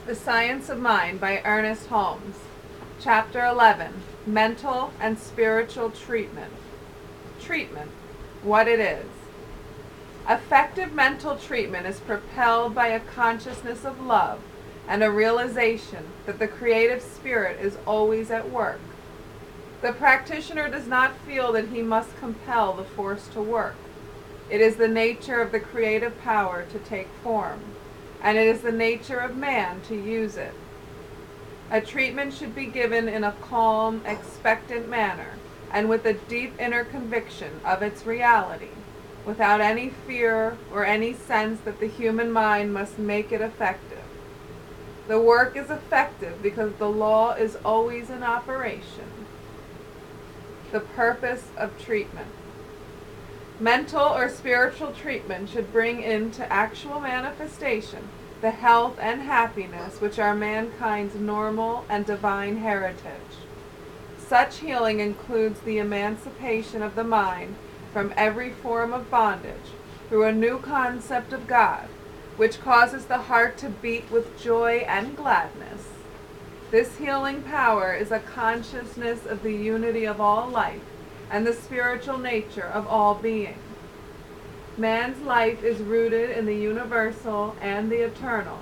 The Science of Mind by Ernest Holmes. Chapter 11. Mental and Spiritual Treatment. Treatment. What it is. Effective mental treatment is propelled by a consciousness of love and a realization that the creative spirit is always at work. The practitioner does not feel that he must compel the force to work. It is the nature of the creative power to take form, and it is the nature of man to use it. A treatment should be given in a calm, expectant manner, and with a deep inner conviction of its reality, without any fear or any sense that the human mind must make it effective. The work is effective because the law is always in operation. The purpose of treatment. Mental or spiritual treatment should bring into actual manifestation the health and happiness which are mankind's normal and divine heritage. Such healing includes the emancipation of the mind from every form of bondage through a new concept of God, which causes the heart to beat with joy and gladness. This healing power is a consciousness of the unity of all life and the spiritual nature of all being. Man's life is rooted in the universal and the eternal,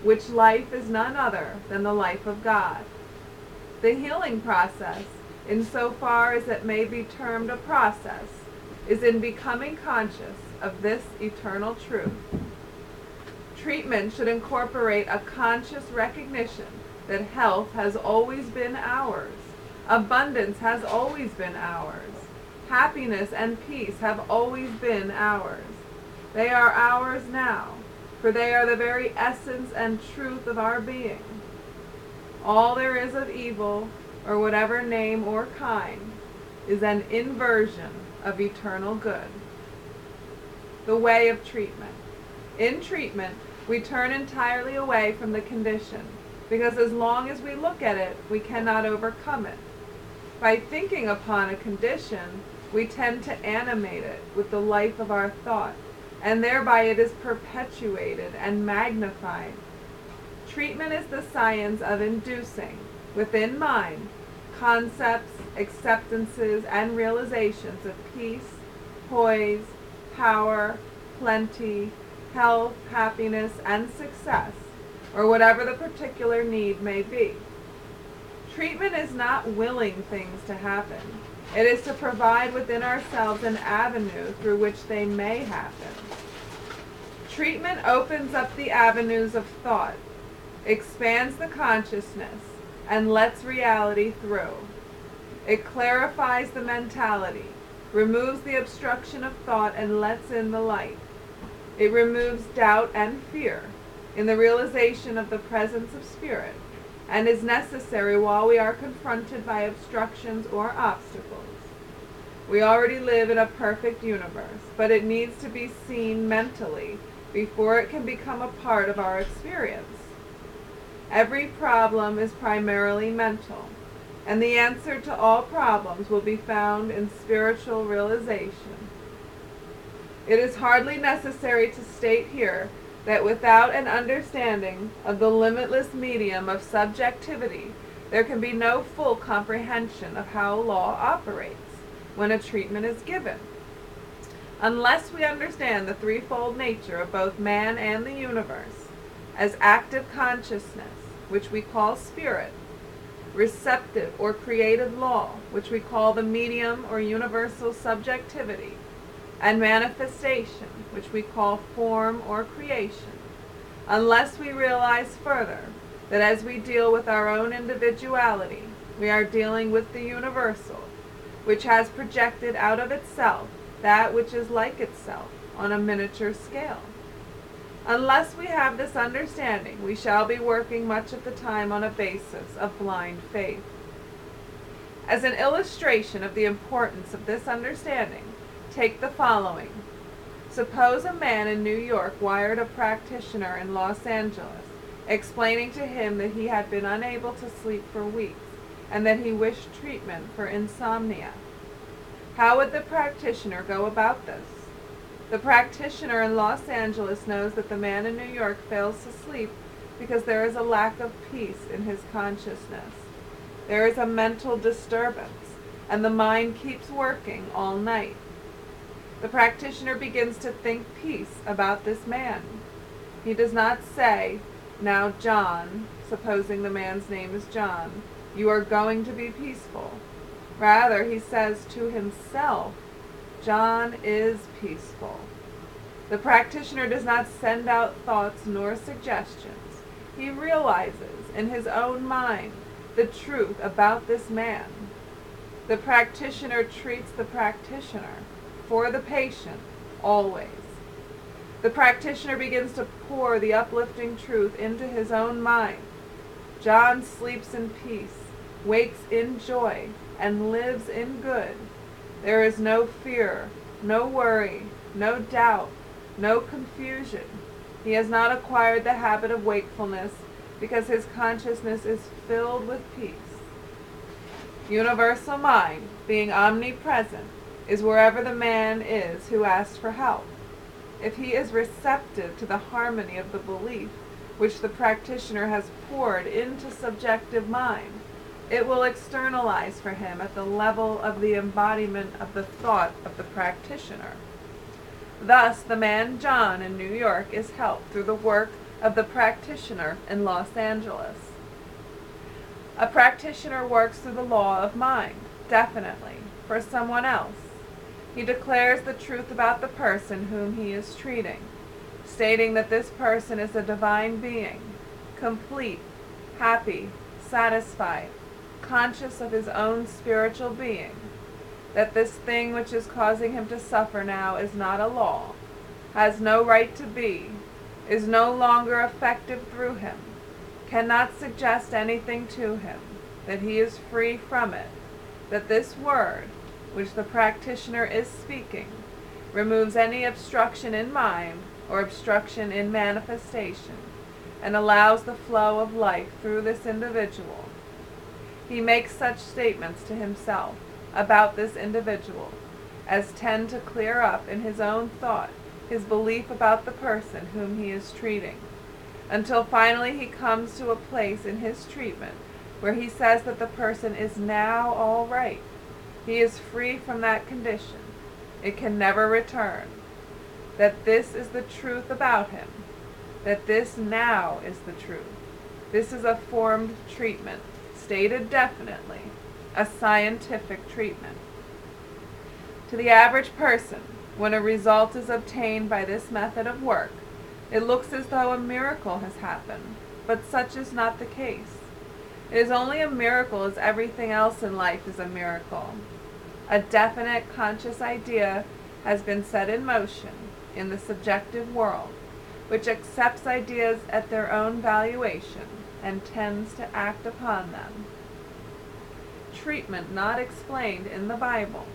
which life is none other than the life of God. The healing process, insofar as it may be termed a process, is in becoming conscious of this eternal truth. Treatment should incorporate a conscious recognition that health has always been ours, abundance has always been ours, happiness and peace have always been ours. They are ours now, for they are the very essence and truth of our being. All there is of evil, or whatever name or kind, is an inversion of eternal good. The way of treatment. In treatment, we turn entirely away from the condition, because as long as we look at it, we cannot overcome it. By thinking upon a condition, we tend to animate it with the life of our thought, and thereby it is perpetuated and magnified. Treatment is the science of inducing, within mind, concepts, acceptances, and realizations of peace, poise, power, plenty, health, happiness, and success, or whatever the particular need may be. Treatment is not willing things to happen. It is to provide within ourselves an avenue through which they may happen. Treatment opens up the avenues of thought, expands the consciousness, and lets reality through. It clarifies the mentality, removes the obstruction of thought, and lets in the light. It removes doubt and fear in the realization of the presence of spirit, and is necessary while we are confronted by obstructions or obstacles. We already live in a perfect universe, but it needs to be seen mentally before it can become a part of our experience. Every problem is primarily mental, and the answer to all problems will be found in spiritual realization. It is hardly necessary to state here that without an understanding of the limitless medium of subjectivity, there can be no full comprehension of how law operates when a treatment is given. Unless we understand the threefold nature of both man and the universe, as active consciousness, which we call spirit, receptive or creative law, which we call the medium or universal subjectivity, and manifestation, which we call form or creation, unless we realize further that as we deal with our own individuality, we are dealing with the universal, which has projected out of itself that which is like itself on a miniature scale. Unless we have this understanding, we shall be working much of the time on a basis of blind faith. As an illustration of the importance of this understanding, take the following. Suppose a man in New York wired a practitioner in Los Angeles, explaining to him that he had been unable to sleep for weeks, and that he wished treatment for insomnia. How would the practitioner go about this? The practitioner in Los Angeles knows that the man in New York fails to sleep because there is a lack of peace in his consciousness. There is a mental disturbance, and the mind keeps working all night. The practitioner begins to think peace about this man. He does not say, "Now, John," supposing the man's name is John, "you are going to be peaceful." Rather, he says to himself, "John is peaceful." The practitioner does not send out thoughts nor suggestions. He realizes in his own mind the truth about this man. The practitioner treats the practitioner for the patient always. The practitioner begins to pour the uplifting truth into his own mind. John sleeps in peace, wakes in joy, and lives in good. There is no fear, no worry, no doubt, no confusion. He has not acquired the habit of wakefulness because his consciousness is filled with peace. Universal mind, being omnipresent, is wherever the man is who asks for help. If he is receptive to the harmony of the belief which the practitioner has poured into subjective mind, it will externalize for him at the level of the embodiment of the thought of the practitioner. Thus, the man John in New York is helped through the work of the practitioner in Los Angeles. A practitioner works through the law of mind, definitely, for someone else. He declares the truth about the person whom he is treating, stating that this person is a divine being, complete, happy, satisfied, conscious of his own spiritual being, that this thing which is causing him to suffer now is not a law, has no right to be, is no longer effective through him, cannot suggest anything to him, that he is free from it, that this word, which the practitioner is speaking, removes any obstruction in mind or obstruction in manifestation, and allows the flow of life through this individual. He makes such statements to himself about this individual as tend to clear up in his own thought his belief about the person whom he is treating, until finally he comes to a place in his treatment where he says that the person is now all right. He is free from that condition. It can never return. That this is the truth about him. That this now is the truth. This is a formed treatment, stated definitely, a scientific treatment. To the average person, when a result is obtained by this method of work, it looks as though a miracle has happened, but such is not the case. It is only a miracle as everything else in life is a miracle. A definite conscious idea has been set in motion in the subjective world, which accepts ideas at their own valuation and tends to act upon them. Treatment not explained in the Bible.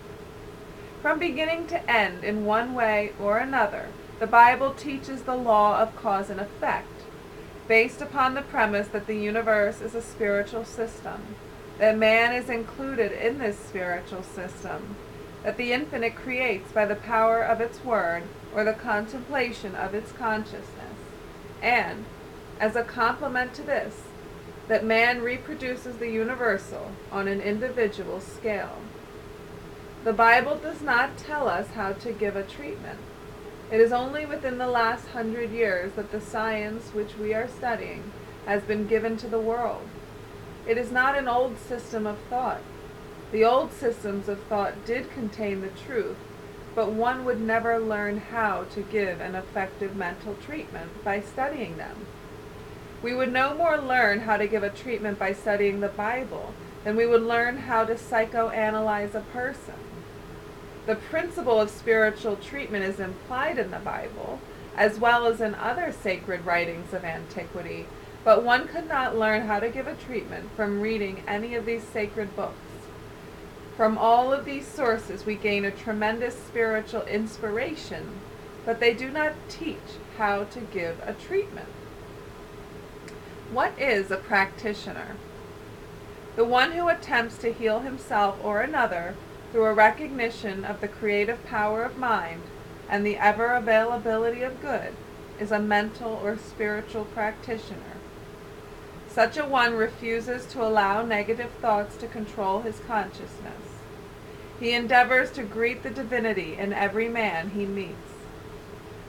From beginning to end, in one way or another, the Bible teaches the law of cause and effect, based upon the premise that the universe is a spiritual system, that man is included in this spiritual system, that the infinite creates by the power of its word or the contemplation of its consciousness, and, as a complement to this, that man reproduces the universal on an individual scale. The Bible does not tell us how to give a treatment. It is only within the last 100 years that the science which we are studying has been given to the world. It is not an old system of thought. The old systems of thought did contain the truth, but one would never learn how to give an effective mental treatment by studying them. We would no more learn how to give a treatment by studying the Bible than we would learn how to psychoanalyze a person. The principle of spiritual treatment is implied in the Bible, as well as in other sacred writings of antiquity, but one could not learn how to give a treatment from reading any of these sacred books. From all of these sources we gain a tremendous spiritual inspiration, but they do not teach how to give a treatment. What is a practitioner? The one who attempts to heal himself or another through a recognition of the creative power of mind and the ever availability of good is a mental or spiritual practitioner. Such a one refuses to allow negative thoughts to control his consciousness. He endeavors to greet the divinity in every man he meets.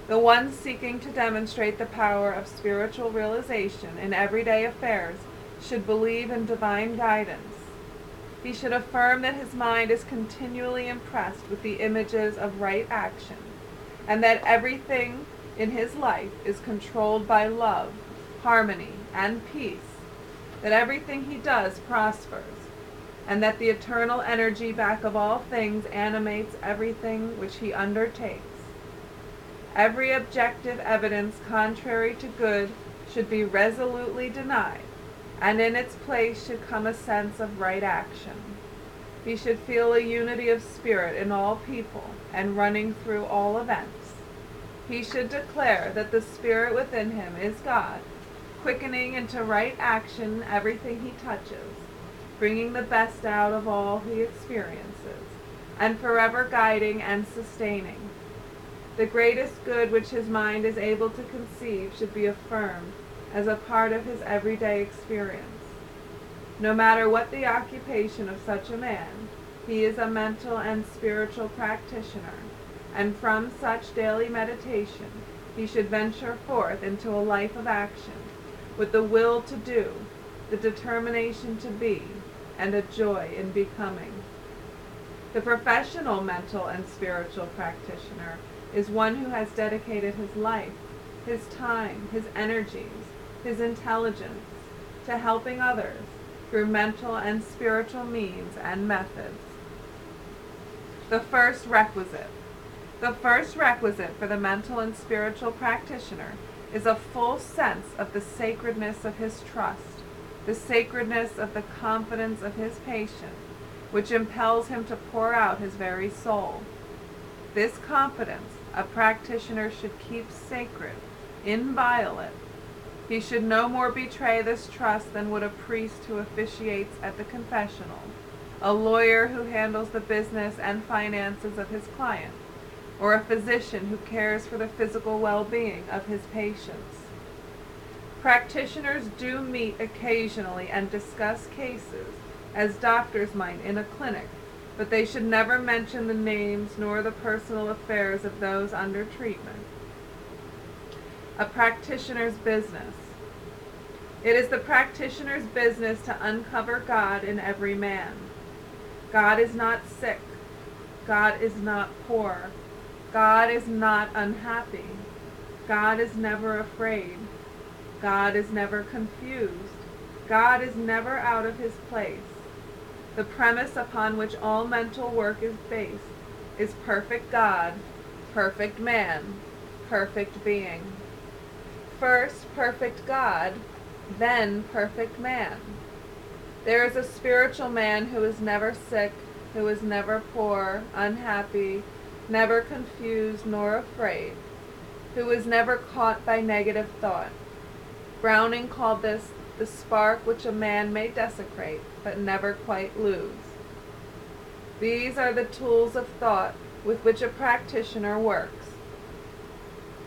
The one seeking to demonstrate the power of spiritual realization in everyday affairs should believe in divine guidance. He should affirm that his mind is continually impressed with the images of right action, and that everything in his life is controlled by love, harmony, and peace, that everything he does prospers, and that the eternal energy back of all things animates everything which he undertakes. Every objective evidence contrary to good should be resolutely denied, and in its place should come a sense of right action. He should feel a unity of spirit in all people and running through all events. He should declare that the spirit within him is God, quickening into right action everything he touches, bringing the best out of all he experiences, and forever guiding and sustaining. The greatest good which his mind is able to conceive should be affirmed as a part of his everyday experience. No matter what the occupation of such a man, he is a mental and spiritual practitioner, and from such daily meditation he should venture forth into a life of action, with the will to do, the determination to be, and a joy in becoming. The professional mental and spiritual practitioner is one who has dedicated his life, his time, his energies, his intelligence to helping others through mental and spiritual means and methods. The first requisite. The first requisite for the mental and spiritual practitioner is a full sense of the sacredness of his trust, the sacredness of the confidence of his patient, which impels him to pour out his very soul. This confidence a practitioner should keep sacred, inviolate. He should no more betray this trust than would a priest who officiates at the confessional, a lawyer who handles the business and finances of his client, or a physician who cares for the physical well-being of his patients. Practitioners do meet occasionally and discuss cases, as doctors might in a clinic, but they should never mention the names nor the personal affairs of those under treatment. A practitioner's business. It is the practitioner's business to uncover God in every man. God is not sick. God is not poor. God is not unhappy. God is never afraid. God is never confused. God is never out of his place. The premise upon which all mental work is based is perfect God, perfect man, perfect being. First perfect God, then perfect man. There is a spiritual man who is never sick, who is never poor, unhappy, never confused nor afraid, who is never caught by negative thought. Browning called this the spark which a man may desecrate, but never quite lose. These are the tools of thought with which a practitioner works.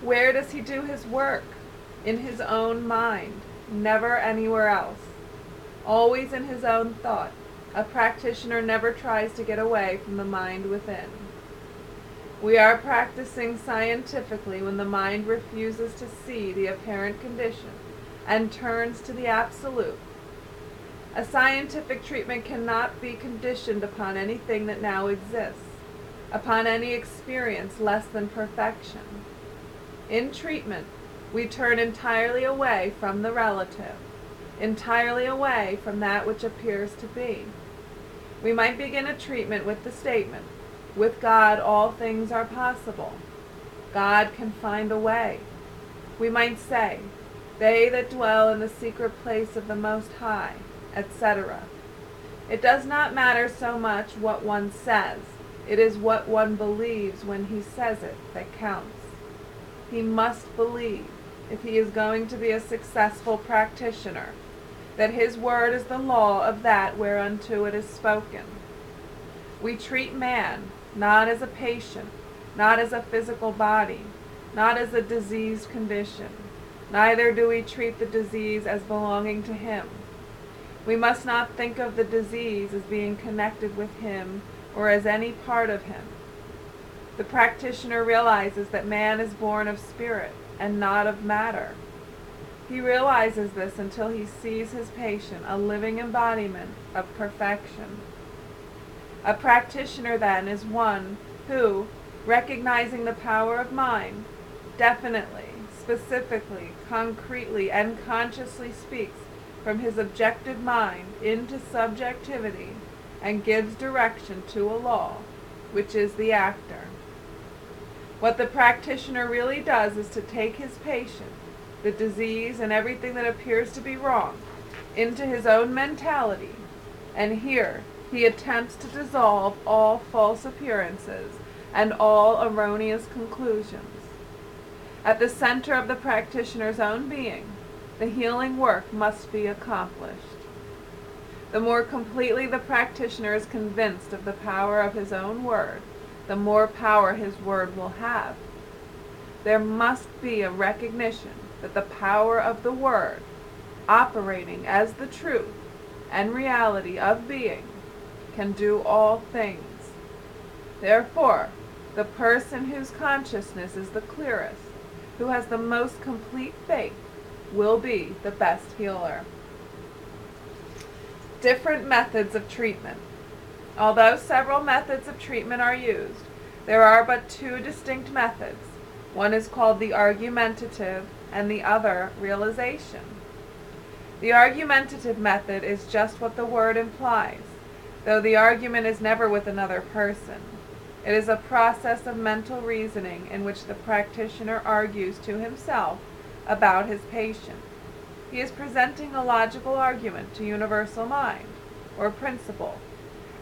Where does he do his work? In his own mind, never anywhere else. Always in his own thought. A practitioner never tries to get away from the mind within. We are practicing scientifically when the mind refuses to see the apparent condition and turns to the absolute. A scientific treatment cannot be conditioned upon anything that now exists, upon any experience less than perfection. In treatment, we turn entirely away from the relative, entirely away from that which appears to be. We might begin a treatment with the statement, "With God all things are possible. God can find a way." We might say, "They that dwell in the secret place of the Most High," etc. It does not matter so much what one says. It is what one believes when he says it that counts. He must believe, if he is going to be a successful practitioner, that his word is the law of that whereunto it is spoken. We treat man not as a patient, not as a physical body, not as a diseased condition. Neither do we treat the disease as belonging to him. We must not think of the disease as being connected with him or as any part of him. The practitioner realizes that man is born of spirit and not of matter. He realizes this until he sees his patient a living embodiment of perfection. A practitioner, then, is one who, recognizing the power of mind, definitely, specifically, concretely, and consciously speaks from his objective mind into subjectivity and gives direction to a law, which is the actor. What the practitioner really does is to take his patient, the disease and everything that appears to be wrong, into his own mentality, and here he attempts to dissolve all false appearances and all erroneous conclusions. At the center of the practitioner's own being, the healing work must be accomplished. The more completely the practitioner is convinced of the power of his own word, the more power his word will have. There must be a recognition that the power of the word, operating as the truth and reality of being, can do all things. Therefore, the person whose consciousness is the clearest, who has the most complete faith, will be the best healer. Different methods of treatment. Although several methods of treatment are used, there are but two distinct methods. One is called the argumentative and the other realization. The argumentative method is just what the word implies, though the argument is never with another person. It is a process of mental reasoning in which the practitioner argues to himself about his patient. He is presenting a logical argument to universal mind, or principle,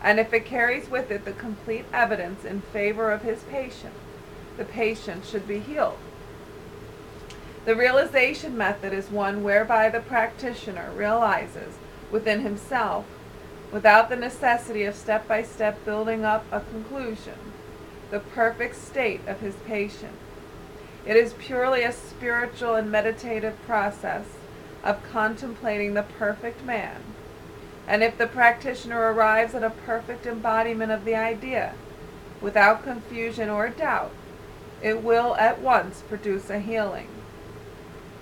and if it carries with it the complete evidence in favor of his patient, the patient should be healed. The realization method is one whereby the practitioner realizes within himself, without the necessity of step-by-step building up a conclusion, the perfect state of his patient. It is purely a spiritual and meditative process of contemplating the perfect man. And if the practitioner arrives at a perfect embodiment of the idea, without confusion or doubt, it will at once produce a healing.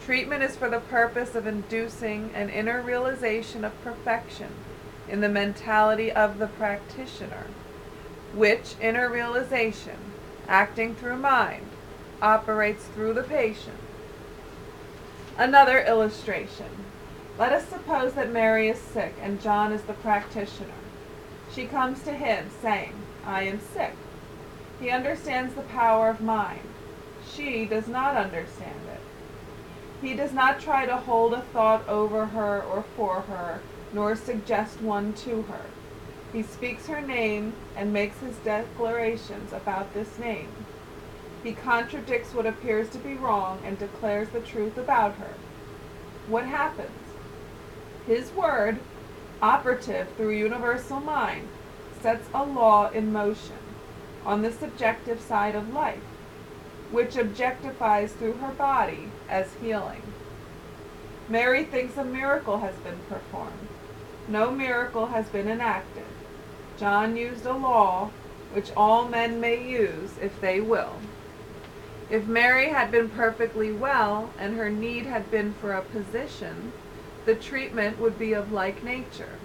Treatment is for the purpose of inducing an inner realization of perfection in the mentality of the practitioner, which inner realization, acting through mind, operates through the patient. Another illustration. Let us suppose that Mary is sick and John is the practitioner. She comes to him saying, "I am sick." He understands the power of mind. She does not understand it. He does not try to hold a thought over her or for her, nor suggest one to her. He speaks her name and makes his declarations about this name. He contradicts what appears to be wrong and declares the truth about her. What happens? His word, operative through universal mind, sets a law in motion on the subjective side of life, which objectifies through her body as healing. Mary thinks a miracle has been performed. No miracle has been enacted. John used a law which all men may use if they will. If Mary had been perfectly well and her need had been for a position, the treatment would be of like nature.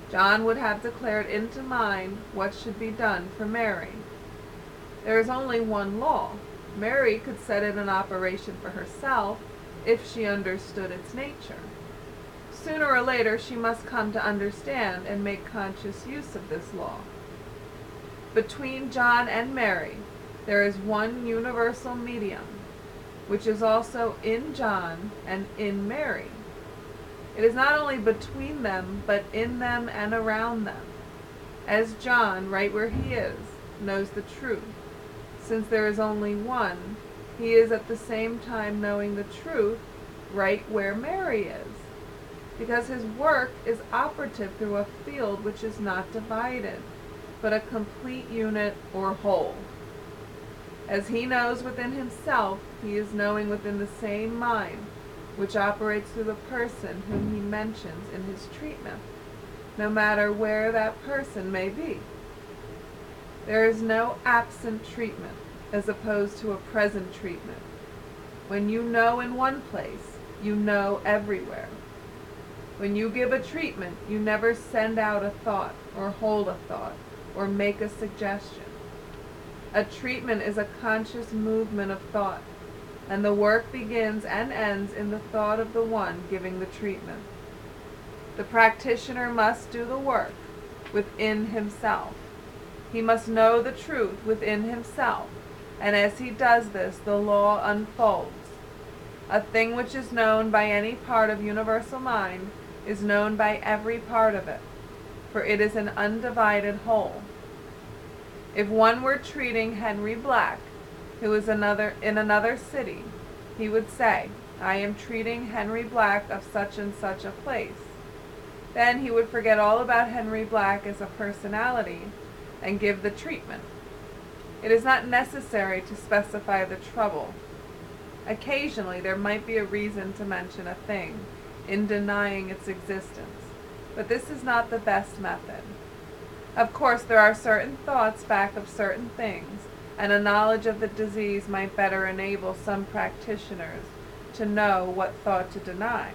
John would have declared into mind what should be done for Mary. There is only one law. Mary could set it in operation for herself if she understood its nature. Sooner or later she must come to understand and make conscious use of this law. Between John and Mary, there is one universal medium, which is also in John and in Mary. It is not only between them, but in them and around them. As John, right where he is, knows the truth, since there is only one, he is at the same time knowing the truth right where Mary is, because his work is operative through a field which is not divided, but a complete unit or whole. As he knows within himself, he is knowing within the same mind which operates through the person whom he mentions in his treatment, no matter where that person may be. There is no absent treatment as opposed to a present treatment. When you know in one place, you know everywhere. When you give a treatment, you never send out a thought or hold a thought or make a suggestion. A treatment is a conscious movement of thought, and the work begins and ends in the thought of the one giving the treatment. The practitioner must do the work within himself. He must know the truth within himself, and as he does this, the law unfolds. A thing which is known by any part of universal mind is known by every part of it, for it is an undivided whole. If one were treating Henry Black, who is in another city, he would say, "I am treating Henry Black of such and such a place." Then he would forget all about Henry Black as a personality and give the treatment. It is not necessary to specify the trouble. Occasionally there might be a reason to mention a thing in denying its existence, but this is not the best method. Of course, there are certain thoughts back of certain things, and a knowledge of the disease might better enable some practitioners to know what thought to deny.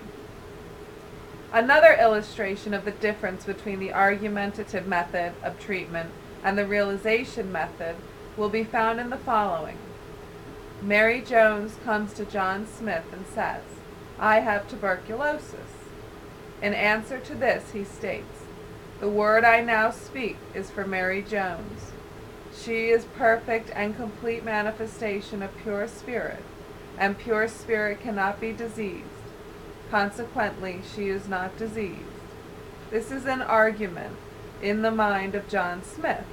Another illustration of the difference between the argumentative method of treatment and the realization method will be found in the following. Mary Jones comes to John Smith and says, "I have tuberculosis." In answer to this, he states, "The word I now speak is for Mary Jones. She is perfect and complete manifestation of pure spirit, and pure spirit cannot be diseased. Consequently, she is not diseased." This is an argument in the mind of John Smith,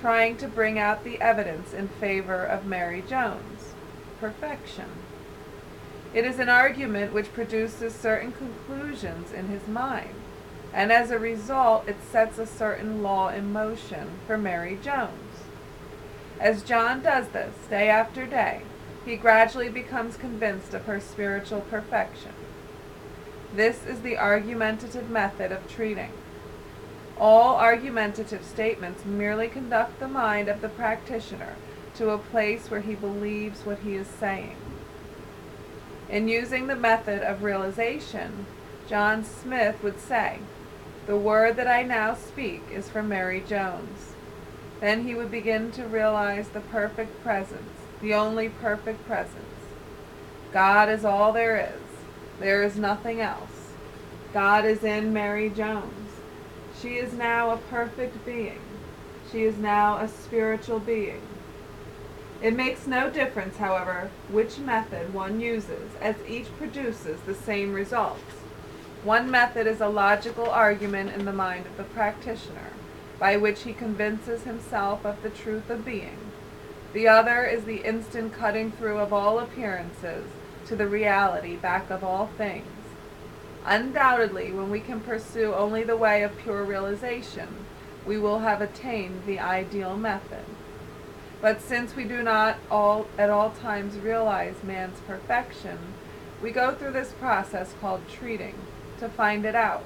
trying to bring out the evidence in favor of Mary Jones, perfection. It is an argument which produces certain conclusions in his mind, and as a result it sets a certain law in motion for Mary Jones. As John does this day after day, he gradually becomes convinced of her spiritual perfection. This is the argumentative method of treating. All argumentative statements merely conduct the mind of the practitioner to a place where he believes what he is saying. In using the method of realization, John Smith would say, "The word that I now speak is for Mary Jones." Then he would begin to realize the perfect presence, the only perfect presence. God is all there is. There is nothing else. God is in Mary Jones. She is now a perfect being. She is now a spiritual being. It makes no difference, however, which method one uses, as each produces the same results. One method is a logical argument in the mind of the practitioner, by which he convinces himself of the truth of being. The other is the instant cutting through of all appearances to the reality back of all things. Undoubtedly, when we can pursue only the way of pure realization, we will have attained the ideal method. But since we do not at all times realize man's perfection, we go through this process called treating to find it out.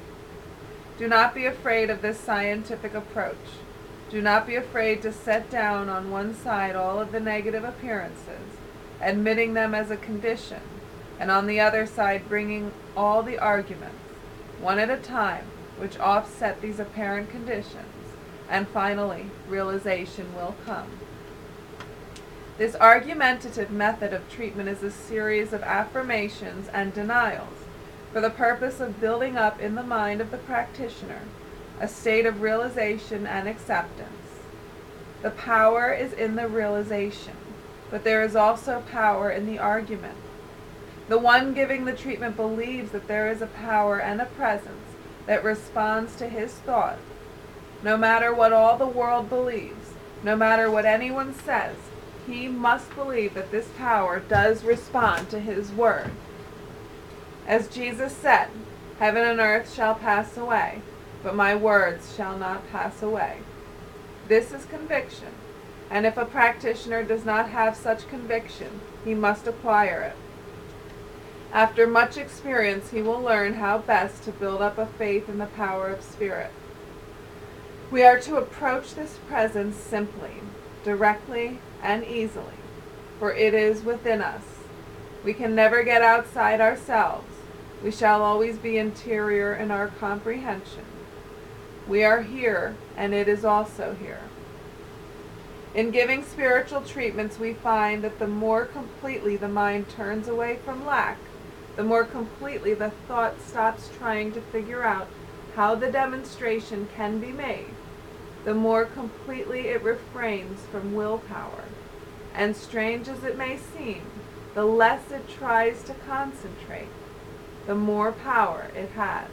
Do not be afraid of this scientific approach. Do not be afraid to set down on one side all of the negative appearances, admitting them as a condition, and on the other side bringing all the arguments, one at a time, which offset these apparent conditions, and finally realization will come. This argumentative method of treatment is a series of affirmations and denials for the purpose of building up in the mind of the practitioner a state of realization and acceptance. The power is in the realization, but there is also power in the argument. The one giving the treatment believes that there is a power and a presence that responds to his thought. No matter what all the world believes, no matter what anyone says, he must believe that this power does respond to his word. As Jesus said, "Heaven and earth shall pass away, but my words shall not pass away." This is conviction, and if a practitioner does not have such conviction, he must acquire it. After much experience, he will learn how best to build up a faith in the power of spirit. We are to approach this presence simply, directly, and easily, for it is within us. We can never get outside ourselves. We shall always be interior in our comprehension. We are here, and it is also here. In giving spiritual treatments, we find that the more completely the mind turns away from lack, the more completely the thought stops trying to figure out how the demonstration can be made, the more completely it refrains from willpower. And strange as it may seem, the less it tries to concentrate, the more power it has.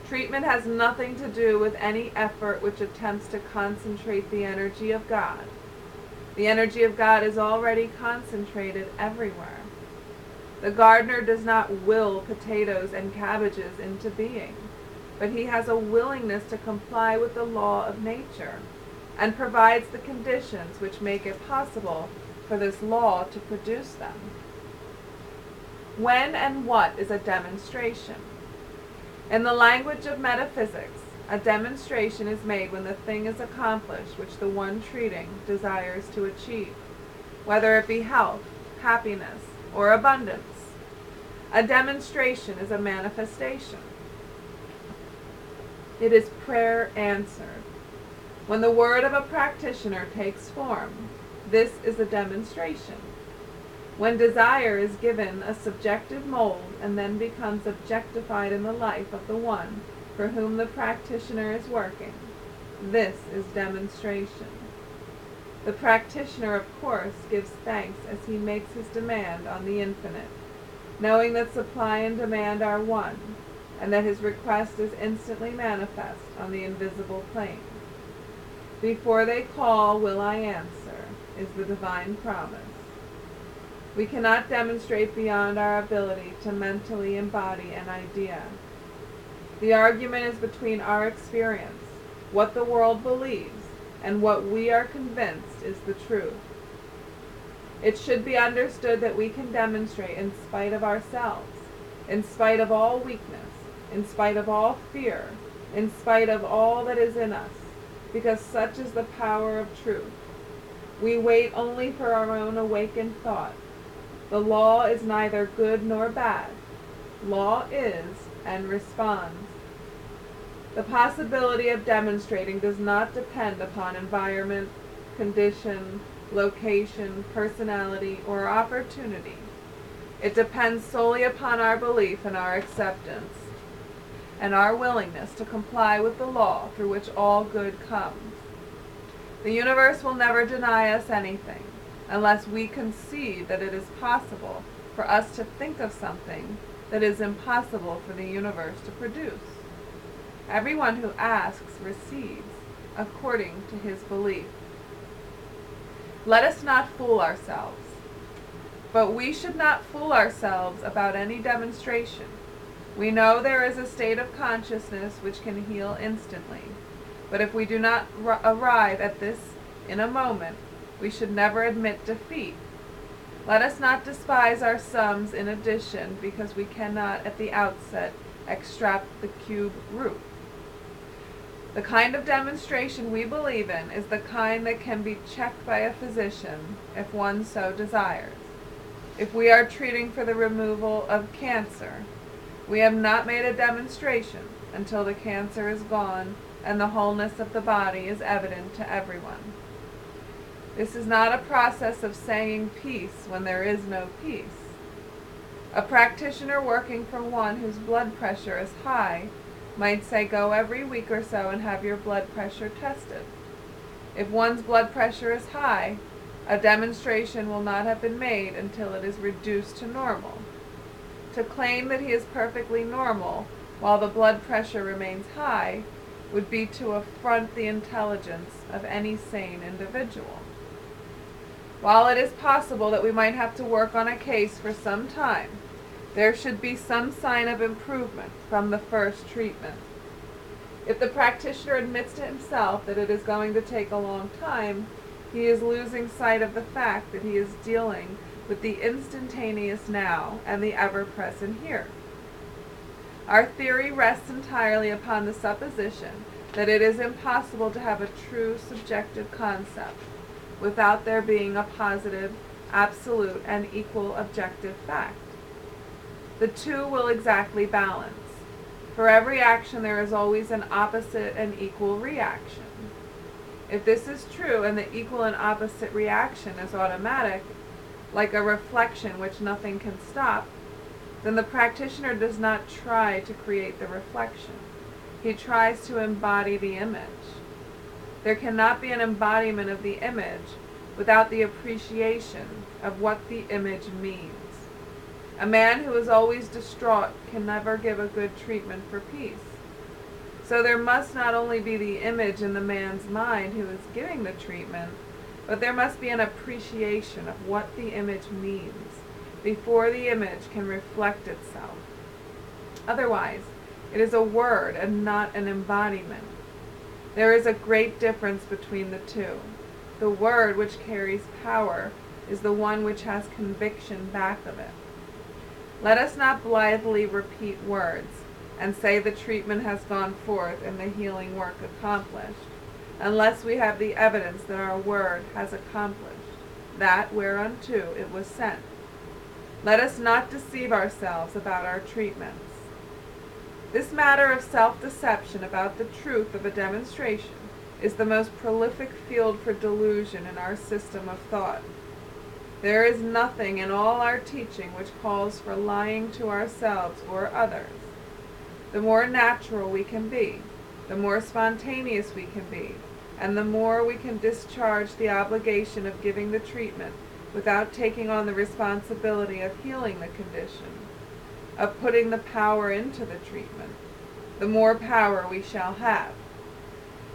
Treatment has nothing to do with any effort which attempts to concentrate the energy of God. The energy of God is already concentrated everywhere. The gardener does not will potatoes and cabbages into being, but he has a willingness to comply with the law of nature, and provides the conditions which make it possible for this law to produce them. When and what is a demonstration? In the language of metaphysics, a demonstration is made when the thing is accomplished which the one treating desires to achieve, whether it be health, happiness, or abundance. A demonstration is a manifestation. It is prayer answered. When the word of a practitioner takes form, this is a demonstration. When desire is given a subjective mold and then becomes objectified in the life of the one for whom the practitioner is working, this is demonstration. The practitioner, of course, gives thanks as he makes his demand on the infinite, knowing that supply and demand are one, and that his request is instantly manifest on the invisible plane. Before they call, will I answer, is the divine promise. We cannot demonstrate beyond our ability to mentally embody an idea. The argument is between our experience, what the world believes, and what we are convinced is the truth. It should be understood that we can demonstrate in spite of ourselves, in spite of all weakness, in spite of all fear, in spite of all that is in us, because such is the power of truth. We wait only for our own awakened thought. The law is neither good nor bad. Law is and responds. The possibility of demonstrating does not depend upon environment, condition, location, personality, or opportunity. It depends solely upon our belief and our acceptance, and our willingness to comply with the law through which all good comes. The universe will never deny us anything, unless we concede that it is possible for us to think of something that is impossible for the universe to produce. Everyone who asks receives, according to his belief. Let us not fool ourselves. But we should not fool ourselves about any demonstration. We know there is a state of consciousness which can heal instantly, but if we do not arrive at this in a moment, we should never admit defeat. Let us not despise our sums in addition because we cannot at the outset extract the cube root. The kind of demonstration we believe in is the kind that can be checked by a physician if one so desires. If we are treating for the removal of cancer, we have not made a demonstration until the cancer is gone and the wholeness of the body is evident to everyone. This is not a process of saying peace when there is no peace. A practitioner working for one whose blood pressure is high might say go every week or so and have your blood pressure tested. If one's blood pressure is high, a demonstration will not have been made until it is reduced to normal. To claim that he is perfectly normal while the blood pressure remains high would be to affront the intelligence of any sane individual. While it is possible that we might have to work on a case for some time, there should be some sign of improvement from the first treatment. If the practitioner admits to himself that it is going to take a long time, he is losing sight of the fact that he is dealing with the instantaneous now and the ever-present here. Our theory rests entirely upon the supposition that it is impossible to have a true subjective concept without there being a positive, absolute, and equal objective fact. The two will exactly balance. For every action there is always an opposite and equal reaction. If this is true and the equal and opposite reaction is automatic, like a reflection which nothing can stop, then the practitioner does not try to create the reflection. He tries to embody the image. There cannot be an embodiment of the image without the appreciation of what the image means. A man who is always distraught can never give a good treatment for peace. So there must not only be the image in the man's mind who is giving the treatment, but there must be an appreciation of what the image means before the image can reflect itself. Otherwise, it is a word and not an embodiment. There is a great difference between the two. The word which carries power is the one which has conviction back of it. Let us not blithely repeat words and say the treatment has gone forth and the healing work accomplished, unless we have the evidence that our word has accomplished that whereunto it was sent. Let us not deceive ourselves about our treatments. This matter of self-deception about the truth of a demonstration is the most prolific field for delusion in our system of thought. There is nothing in all our teaching which calls for lying to ourselves or others. The more natural we can be, the more spontaneous we can be, and the more we can discharge the obligation of giving the treatment without taking on the responsibility of healing the condition, of putting the power into the treatment, the more power we shall have.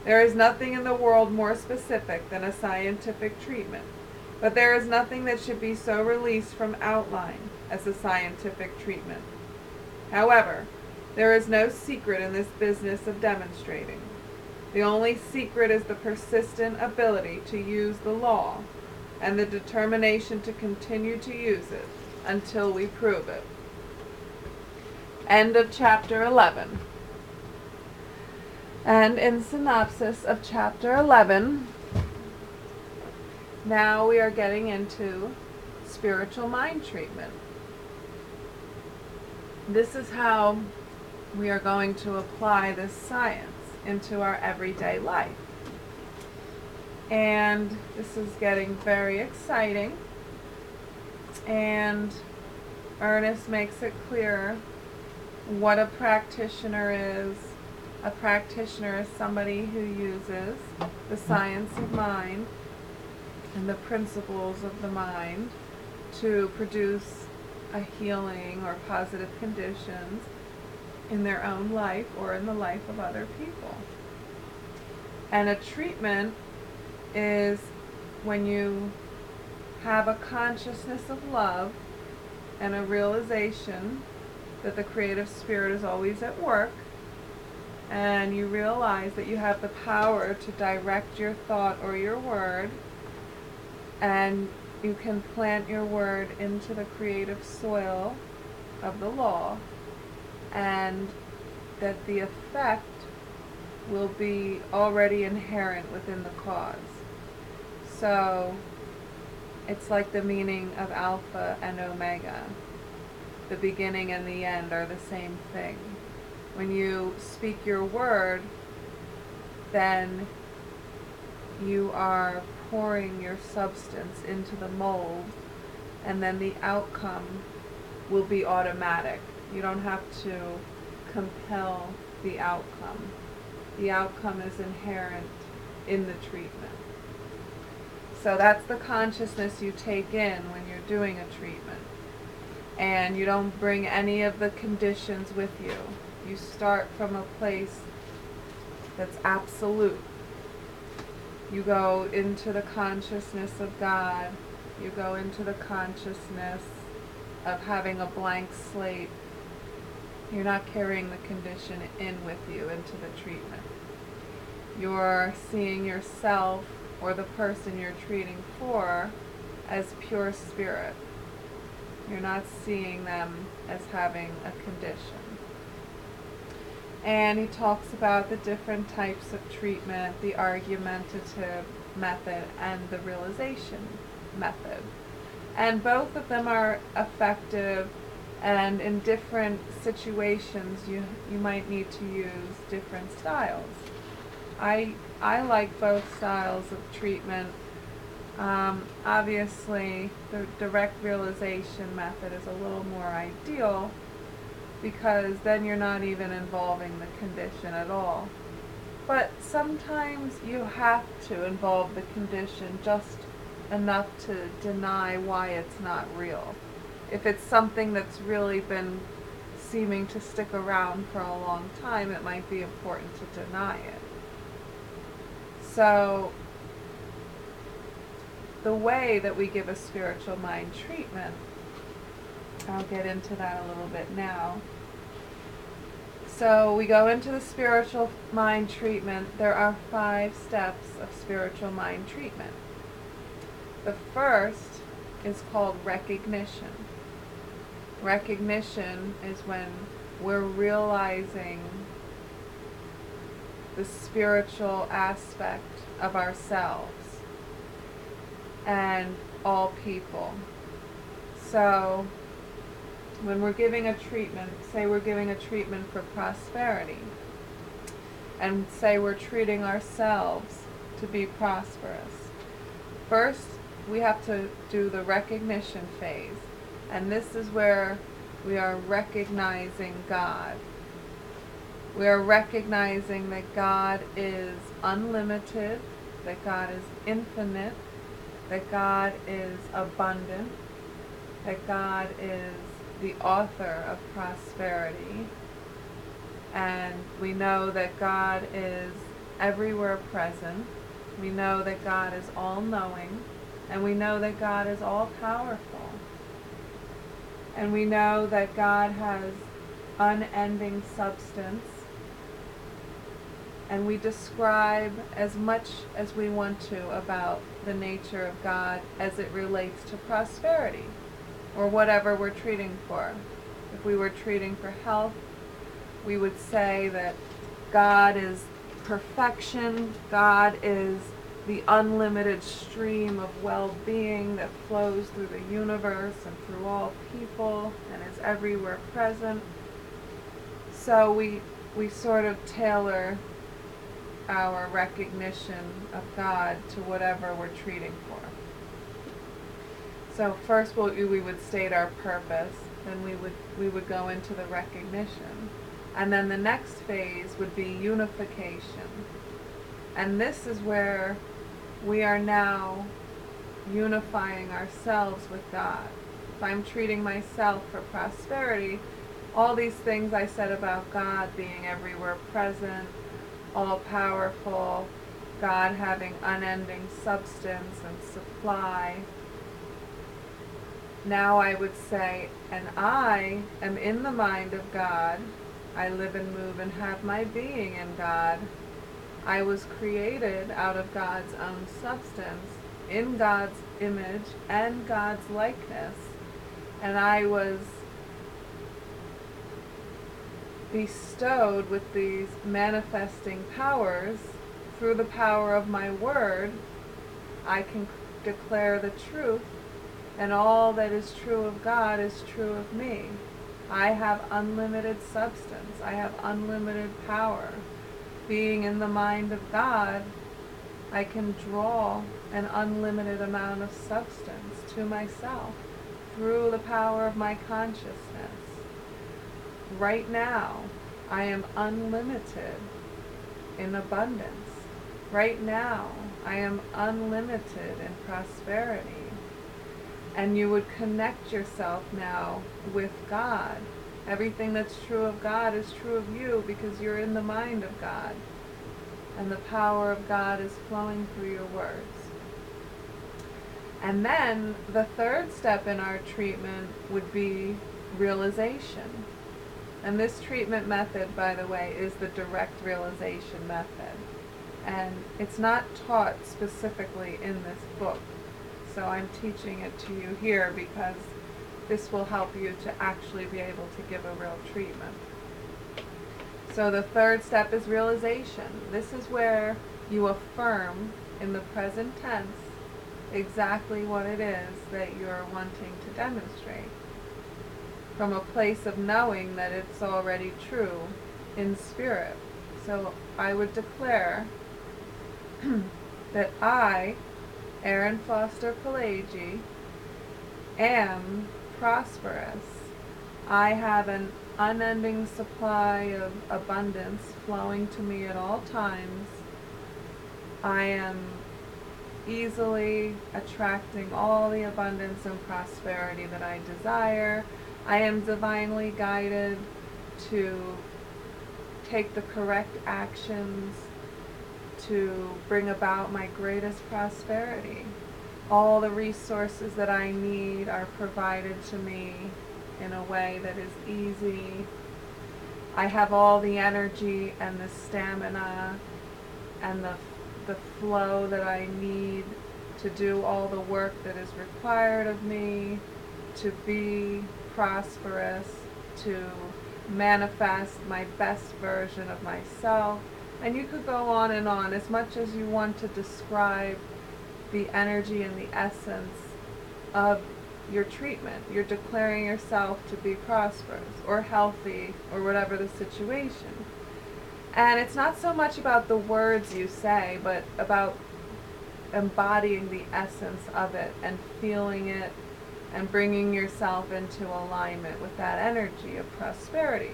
There is nothing in the world more specific than a scientific treatment, but there is nothing that should be so released from outline as a scientific treatment. However, there is no secret in this business of demonstrating. The only secret is the persistent ability to use the law and the determination to continue to use it until we prove it. End of chapter 11. And in synopsis of chapter 11, now we are getting into spiritual mind treatment. This is how we are going to apply this science into our everyday life. And this is getting very exciting. And Ernest makes it clear what a practitioner is. A practitioner is somebody who uses the science of mind and the principles of the mind to produce a healing or positive conditions in their own life or in the life of other people. And a treatment is when you have a consciousness of love and a realization that the creative spirit is always at work, and you realize that you have the power to direct your thought or your word, and you can plant your word into the creative soil of the law, and that the effect will be already inherent within the cause. So it's like the meaning of Alpha and Omega. The beginning and the end are the same thing. When you speak your word, then you are pouring your substance into the mold, and then the outcome will be automatic. You don't have to compel the outcome. The outcome is inherent in the treatment. So that's the consciousness you take in when you're doing a treatment. And you don't bring any of the conditions with you. You start from a place that's absolute. You go into the consciousness of God. You go into the consciousness of having a blank slate. You're not carrying the condition in with you into the treatment. You're seeing yourself or the person you're treating for as pure spirit. You're not seeing them as having a condition. And he talks about the different types of treatment, the argumentative method and the realization method. And both of them are effective, and in different situations you might need to use different styles. I like both styles of treatment. Obviously, the direct realization method is a little more ideal because then you're not even involving the condition at all. But sometimes you have to involve the condition just enough to deny why it's not real. If it's something that's really been seeming to stick around for a long time, it might be important to deny it. So, the way that we give a spiritual mind treatment, I'll get into that a little bit now. So we go into the spiritual mind treatment. There are 5 steps of spiritual mind treatment. The first is called recognition. Recognition is when we're realizing the spiritual aspect of ourselves and all people. So when we're giving a treatment, say we're giving a treatment for prosperity, and say we're treating ourselves to be prosperous. First, we have to do the recognition phase, and this is where we are recognizing God. We are recognizing that God is unlimited, that God is infinite, that God is abundant, that God is the author of prosperity, and we know that God is everywhere present. We know that God is all-knowing, and we know that God is all-powerful, and we know that God has unending substance, and we describe as much as we want to about the nature of God as it relates to prosperity, or whatever we're treating for. If we were treating for health, we would say that God is perfection, God is the unlimited stream of well-being that flows through the universe and through all people and is everywhere present. So we sort of tailor our recognition of God to whatever we're treating for. So first we would state our purpose, then we would go into the recognition. And then the next phase would be unification. And this is where we are now unifying ourselves with God. If I'm treating myself for prosperity, all these things I said about God being everywhere present, all-powerful, God having unending substance and supply, now I would say, and I am in the mind of God. I live and move and have my being in God. I was created out of God's own substance, in God's image and God's likeness. And I was bestowed with these manifesting powers. Through the power of my word, I can declare the truth, and all that is true of God is true of me. I have unlimited substance. I have unlimited power. Being in the mind of God, I can draw an unlimited amount of substance to myself through the power of my consciousness. Right now, I am unlimited in abundance. Right now, I am unlimited in prosperity. And you would connect yourself now with God. Everything that's true of God is true of you because you're in the mind of God. And the power of God is flowing through your words. And then the third step in our treatment would be realization. And this treatment method, by the way, is the direct realization method. And it's not taught specifically in this book. So I'm teaching it to you here because this will help you to actually be able to give a real treatment. So the third step is realization. This is where you affirm in the present tense exactly what it is that you're wanting to demonstrate, from a place of knowing that it's already true in spirit. So I would declare that I, Erin Foster Palagye, am prosperous. I have an unending supply of abundance flowing to me at all times. I am easily attracting all the abundance and prosperity that I desire. I am divinely guided to take the correct actions to bring about my greatest prosperity. All the resources that I need are provided to me in a way that is easy. I have all the energy and the stamina and the flow that I need to do all the work that is required of me to be prosperous, to manifest my best version of myself. And you could go on and on as much as you want to describe the energy and the essence of your treatment. You're declaring yourself to be prosperous or healthy or whatever the situation. And it's not so much about the words you say, but about embodying the essence of it and feeling it and bringing yourself into alignment with that energy of prosperity.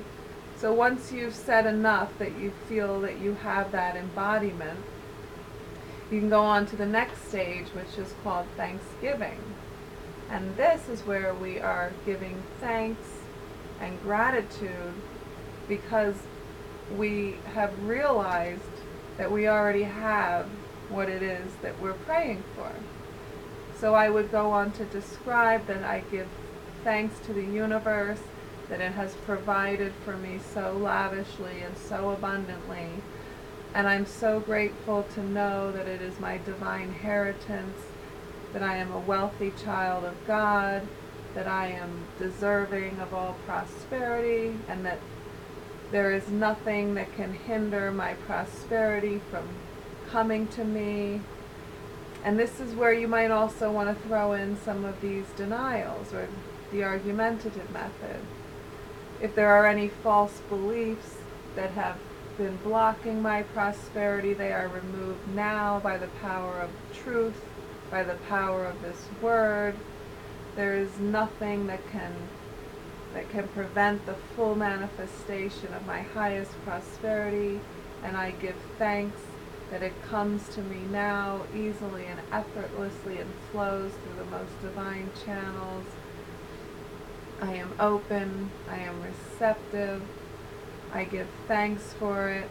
So once you've said enough that you feel that you have that embodiment, you can go on to the next stage, which is called Thanksgiving. And this is where we are giving thanks and gratitude because we have realized that we already have what it is that we're praying for. So I would go on to describe that I give thanks to the universe that it has provided for me so lavishly and so abundantly. And I'm so grateful to know that it is my divine inheritance, that I am a wealthy child of God, that I am deserving of all prosperity, and that there is nothing that can hinder my prosperity from coming to me. And this is where you might also want to throw in some of these denials or the argumentative method. If there are any false beliefs that have been blocking my prosperity, they are removed now by the power of truth, by the power of this word. There is nothing that can prevent the full manifestation of my highest prosperity, and I give thanks that it comes to me now easily and effortlessly and flows through the most divine channels. I am open, I am receptive, I give thanks for it.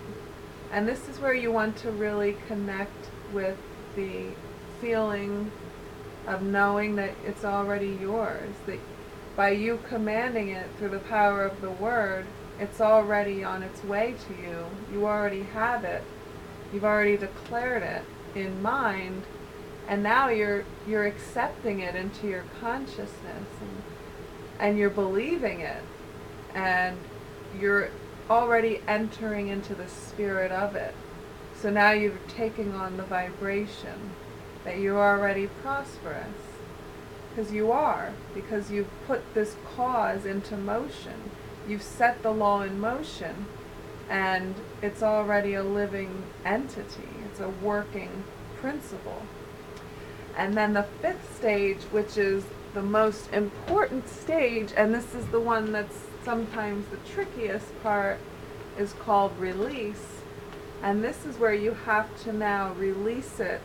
And this is where you want to really connect with the feeling of knowing that it's already yours, that by you commanding it through the power of the word, it's already on its way to you. You already have it. You've already declared it in mind, and now you're accepting it into your consciousness, and you're believing it, and you're already entering into the spirit of it. So now you're taking on the vibration that you're already prosperous, because you are, because you've put this cause into motion. You've set the law in motion, and it's already a living entity. It's a working principle. And then the fifth stage, which is the most important stage, and this is the one that's sometimes the trickiest part, is called release. And this is where you have to now release it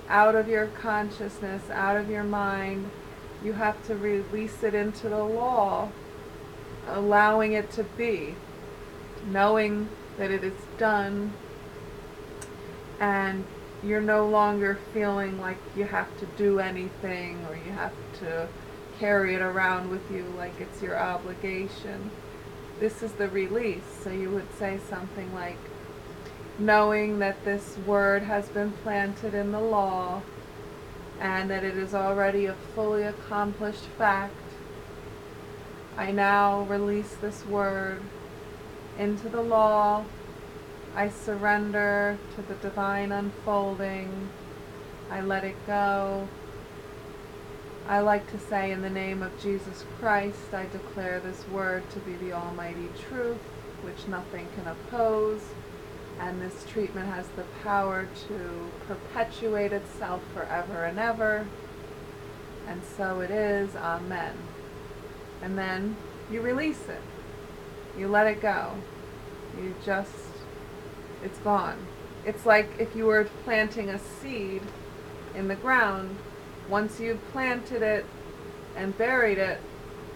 out of your consciousness, out of your mind. You have to release it into the law, allowing it to be, knowing that it is done, and you're no longer feeling like you have to do anything or you have to carry it around with you like it's your obligation. This is the release. So you would say something like, knowing that this word has been planted in the law and that it is already a fully accomplished fact, I now release this word into the law. I surrender to the divine unfolding. I let it go. I like to say, in the name of Jesus Christ, I declare this word to be the almighty truth, which nothing can oppose, and this treatment has the power to perpetuate itself forever and ever, and so it is. Amen. And then you release it. You let it go. It's gone. It's like if you were planting a seed in the ground. Once you've planted it and buried it,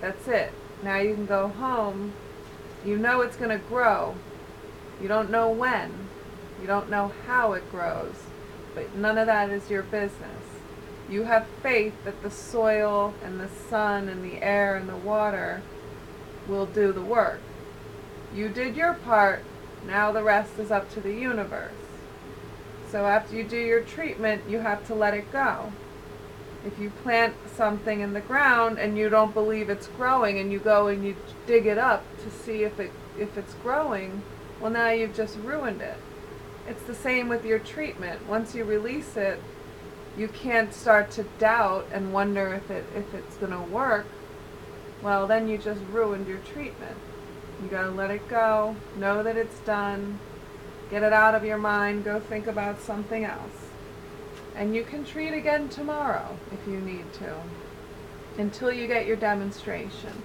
that's it. Now you can go home. You know it's going to grow. You don't know when. You don't know how it grows. But none of that is your business. You have faith that the soil and the sun and the air and the water will do the work. You did your part. Now the rest is up to the universe. So after you do your treatment, you have to let it go. If you plant something in the ground and you don't believe it's growing, and you go and you dig it up to see if it's growing, well, now you've just ruined it. It's the same with your treatment. Once you release it, you can't start to doubt and wonder if it's going to work. Well, then you just ruined your treatment. You got to let it go. Know that it's done. Get it out of your mind. Go think about something else. And you can treat again tomorrow if you need to, until you get your demonstration.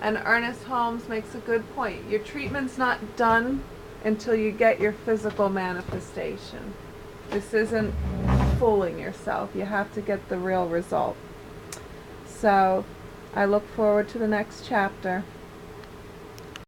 And Ernest Holmes makes a good point. Your treatment's not done until you get your physical manifestation. This isn't fooling yourself. You have to get the real result. So I look forward to the next chapter.